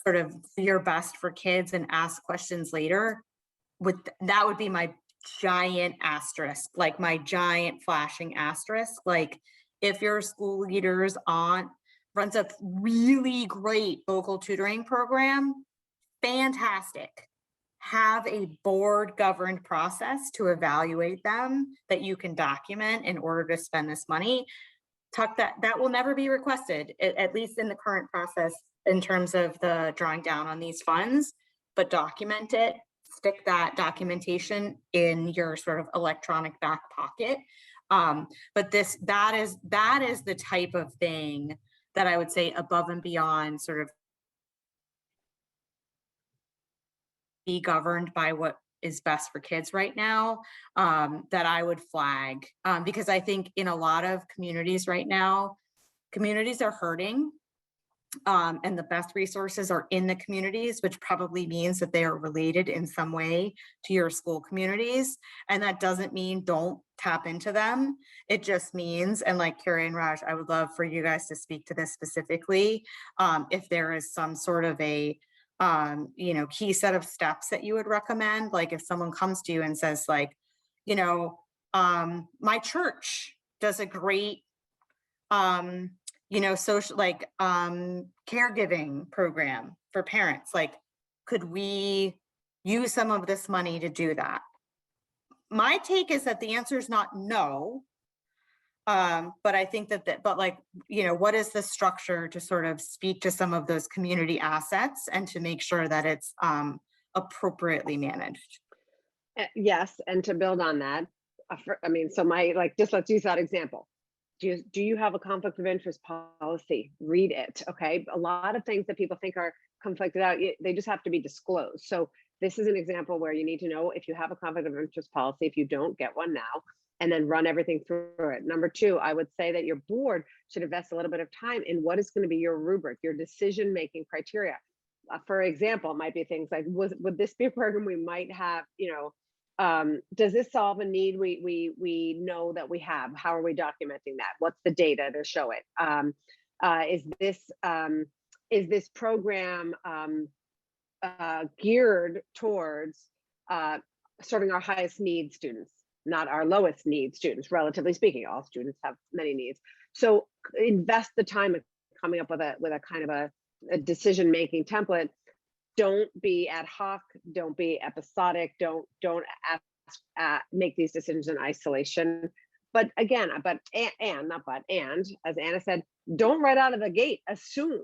sort of do your best for kids and ask questions later. That would be my giant asterisk, my giant flashing asterisk. If your school leaders runs a really great local tutoring program, fantastic. Have a board governed process to evaluate them that you can document in order to spend this money. tuck that will never be requested, at least in the current process in terms of the drawing down on these funds, but document it, stick that documentation in your sort of electronic back pocket. But that is the type of thing that I would say above and beyond sort of be governed by what is best for kids right now, that I would flag, because I think in a lot of communities right now, communities are hurting, and the best resources are in the communities, which probably means that they are related in some way to your school communities. And that doesn't mean don't tap into them. It just means, and like Carrie and Raj, I would love for you guys to speak to this specifically, if there is some sort of a key set of steps that you would recommend. Like if someone comes to you and says like, my church does a great social caregiving program for parents. Like, could we use some of this money to do that? My take is that the answer is not no. But I think what is the structure to sort of speak to some of those community assets and to make sure that it's appropriately managed? Yes, and to build on that, just let's use that example. Do you have a conflict of interest policy? Read it, okay? A lot of things that people think are conflicted out, they just have to be disclosed. So this is an example where you need to know if you have a conflict of interest policy. If you don't, get one now, and then run everything through it. Number two, I would say that your board should invest a little bit of time in what is going to be your rubric, your decision-making criteria. For example, it might be things like, would this be a program we might have, does this solve a need we know that we have? How are we documenting that? What's the data to show it? Is this program geared towards serving our highest need students, not our lowest need students, relatively speaking? All students have many needs. So invest the time in coming up with a kind of a decision-making template. Don't be ad hoc, don't be episodic, don't make these decisions in isolation. But again, and as Anna said, don't right out of the gate assume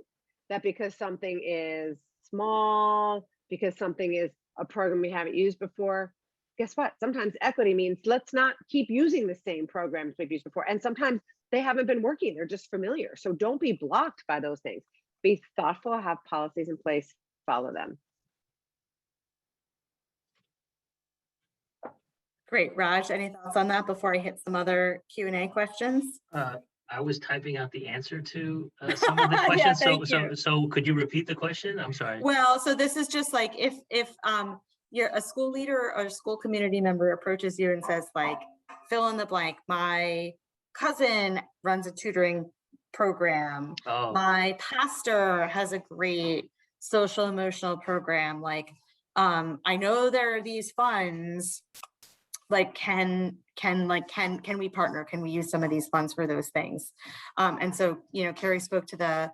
that because something is small, because something is a program we haven't used before. Guess what? Sometimes equity means let's not keep using the same programs we've used before. And sometimes they haven't been working, they're just familiar. So don't be blocked by those things. Be thoughtful, have policies in place, follow them. Great. Raj, any thoughts on that before I hit some other Q&A questions? I was typing out the answer to some of the questions. Yeah, so could you repeat the question? I'm sorry. Well, so this is just like if you're a school leader or a school community member approaches you and says like, fill in the blank, my cousin runs a tutoring program. Oh. My pastor has a great social emotional program. Like, I know there are these funds. Like, can we partner? Can we use some of these funds for those things? And so, Carrie spoke to the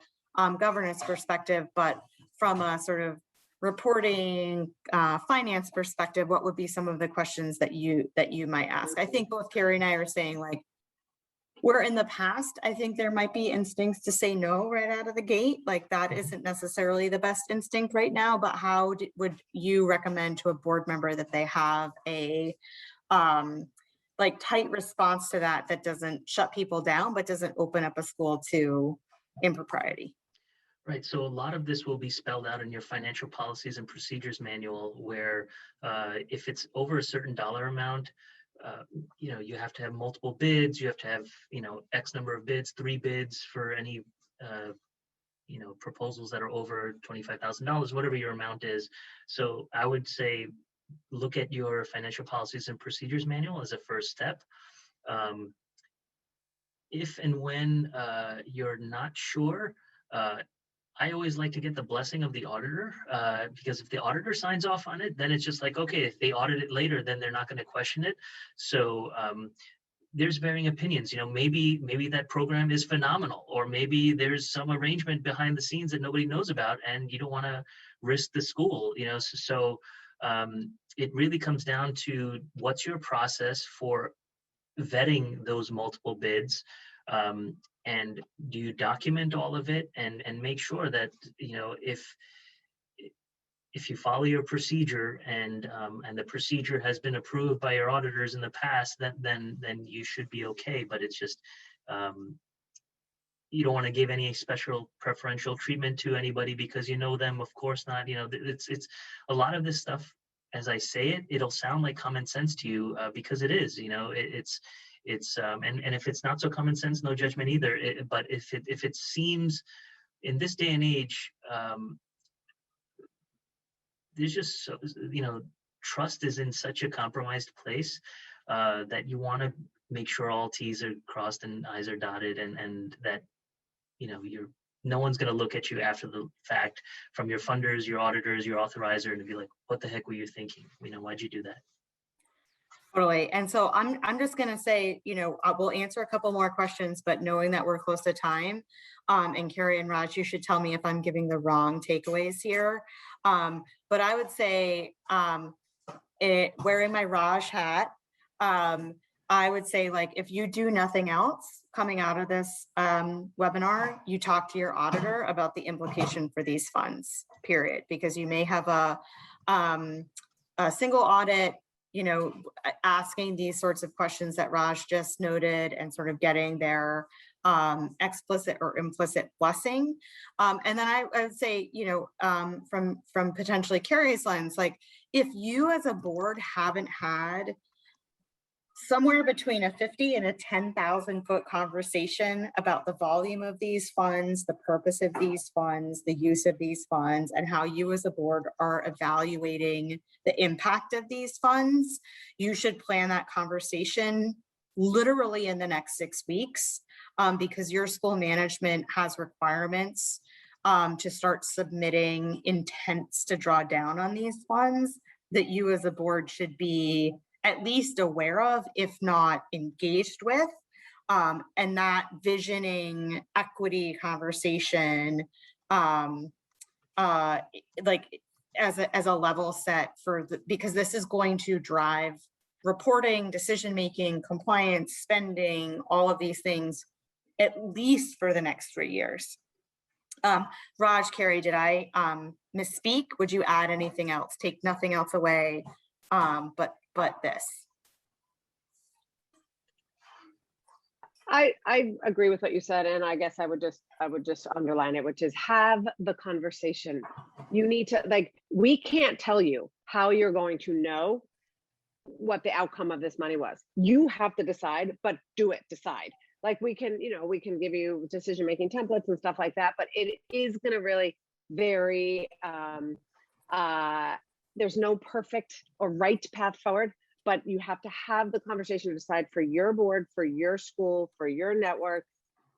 governance perspective, but from a sort of reporting finance perspective, what would be some of the questions that you might ask? I think both Carrie and I are saying like, where in the past, I think there might be instincts to say no right out of the gate. Like that isn't necessarily the best instinct right now, but how would you recommend to a board member that they have a tight response to that doesn't shut people down, but doesn't open up a school to impropriety? Right. So a lot of this will be spelled out in your financial policies and procedures manual, where if it's over a certain dollar amount, you have to have multiple bids. You have to have, X number of bids, 3 bids for any, proposals that are over $25,000, whatever your amount is. So I would say, look at your financial policies and procedures manual as a first step. If and when you're not sure, I always like to get the blessing of the auditor, because if the auditor signs off on it, then it's just like, okay, if they audit it later, then they're not going to question it. So there's varying opinions. Maybe that program is phenomenal, or maybe there's some arrangement behind the scenes that nobody knows about, and you don't want to risk the school. So it really comes down to what's your process for vetting those multiple bids. And do you document all of it and make sure that, if you follow your procedure and the procedure has been approved by your auditors in the past, then you should be okay. But it's just, you don't want to give any special preferential treatment to anybody because you know them. Of course not. It's a lot of this stuff. As I say it, it'll sound like common sense to you because it is. And if it's not so common sense, no judgment either. But if it seems in this day and age, there's just trust is in such a compromised place that you want to make sure all T's are crossed and I's are dotted, and that no one's going to look at you after the fact from your funders, your auditors, your authorizer, and be like, what the heck were you thinking? Why'd you do that? Totally. And so I'm just going to say, we'll answer a couple more questions, but knowing that we're close to time, and Carrie and Raj, you should tell me if I'm giving the wrong takeaways here. But I would say, wearing my Raj hat, I would say, like, if you do nothing else coming out of this webinar, you talk to your auditor about the implication for these funds, period, because you may have a single audit, asking these sorts of questions that Raj just noted and sort of getting their explicit or implicit blessing. And then I would say, from potentially Carrie's lens, like, if you as a board haven't had somewhere between a 50 and a 10,000 foot conversation about the volume of these funds, the purpose of these funds, the use of these funds, and how you as a board are evaluating the impact of these funds, you should plan that conversation literally in the next 6 weeks, because your school management has requirements to start submitting intents to draw down on these funds that you as a board should be at least aware of, if not engaged with. And that visioning equity conversation, like as a level set because this is going to drive reporting, decision-making, compliance, spending, all of these things, at least for the next 3 years. Raj, Carrie, did I misspeak? Would you add anything else? Take nothing else away, but this. I agree with what you said, and I guess I would just underline it, which is have the conversation. You need to, like, we can't tell you how you're going to know what the outcome of this money was. You have to decide, but decide. Like, we can give you decision-making templates and stuff like that, but it is going to really vary. There's no perfect or right path forward, but you have to have the conversation to decide for your board, for your school, for your network.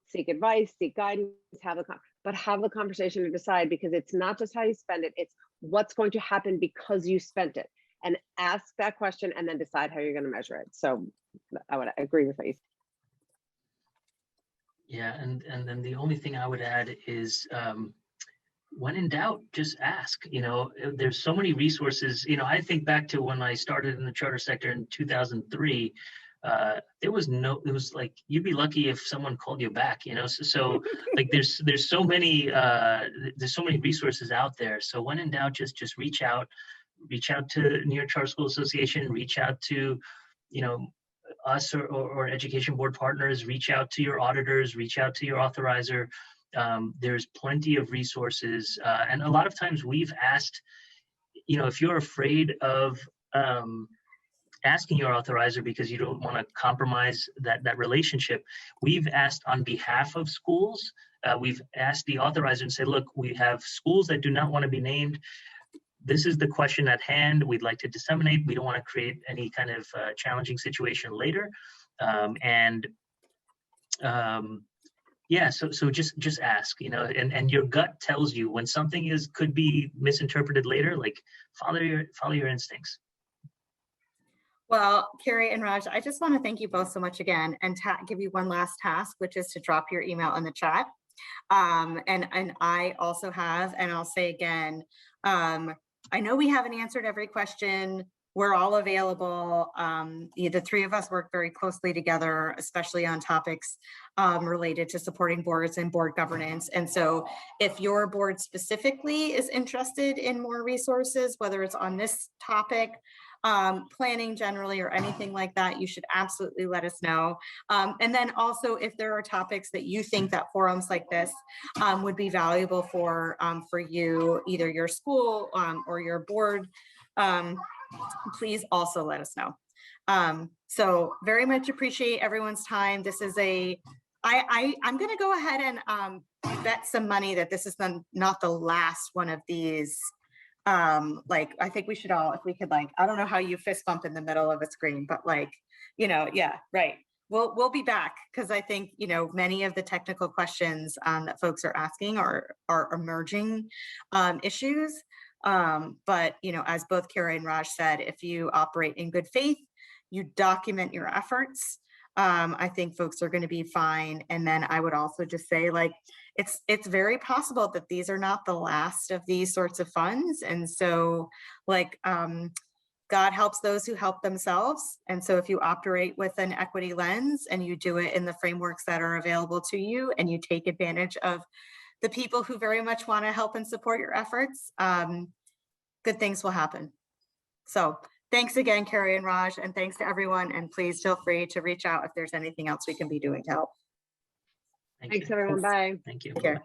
Seek advice, seek guidance, have the conversation to decide, because it's not just how you spend it, it's what's going to happen because you spent it. And ask that question and then decide how you're going to measure it. So I would agree with what you said. Yeah, and then the only thing I would add is, when in doubt, just ask. There's so many resources. I think back to when I started in the charter sector in 2003. It was like, you'd be lucky if someone called you back. So like there's so many resources out there. So when in doubt, just reach out to New York Charter School Association, reach out to us or education board partners, reach out to your auditors, reach out to your authorizer. There's plenty of resources, and a lot of times we've asked, if you're afraid of asking your authorizer because you don't want to compromise that relationship, we've asked on behalf of schools. We've asked the authorizer and said, look, we have schools that do not want to be named. This is the question at hand. We'd like to disseminate. We don't want to create any kind of challenging situation later. Yeah, so just ask, and your gut tells you when something could be misinterpreted later. Like, follow your instincts. Well, Carrie and Raj, I just want to thank you both so much again, and give you one last task, which is to drop your email in the chat. And I also have, and I'll say again, I know we haven't answered every question. we're all available. The three of us work very closely together, especially on topics related to supporting boards and board governance. And so if your board specifically is interested in more resources, whether it's on this topic, planning generally, or anything like that, you should absolutely let us know. And then also, if there are topics that you think that forums like this would be valuable for you, either your school or your board, please also let us know. So very much appreciate everyone's time. This is I'm going to go ahead and bet some money that this is not the last one of these. Like, I think we should all, if we could, like, I don't know how you fist bump in the middle of a screen, but like, yeah, right. We'll be back, because I think, many of the technical questions that folks are asking are emerging issues. But, as both Kara and Raj said, if you operate in good faith, you document your efforts, I think folks are going to be fine. And then I would also just say, like, it's very possible that these are not the last of these sorts of funds. And so, like, God helps those who help themselves. And so if you operate with an equity lens and you do it in the frameworks that are available to you, and you take advantage of the people who very much want to help and support your efforts, good things will happen. So thanks again, Carrie and Raj, and thanks to everyone. And please feel free to reach out if there's anything else we can be doing to help. Thanks, everyone. Bye. Thank you. Take care.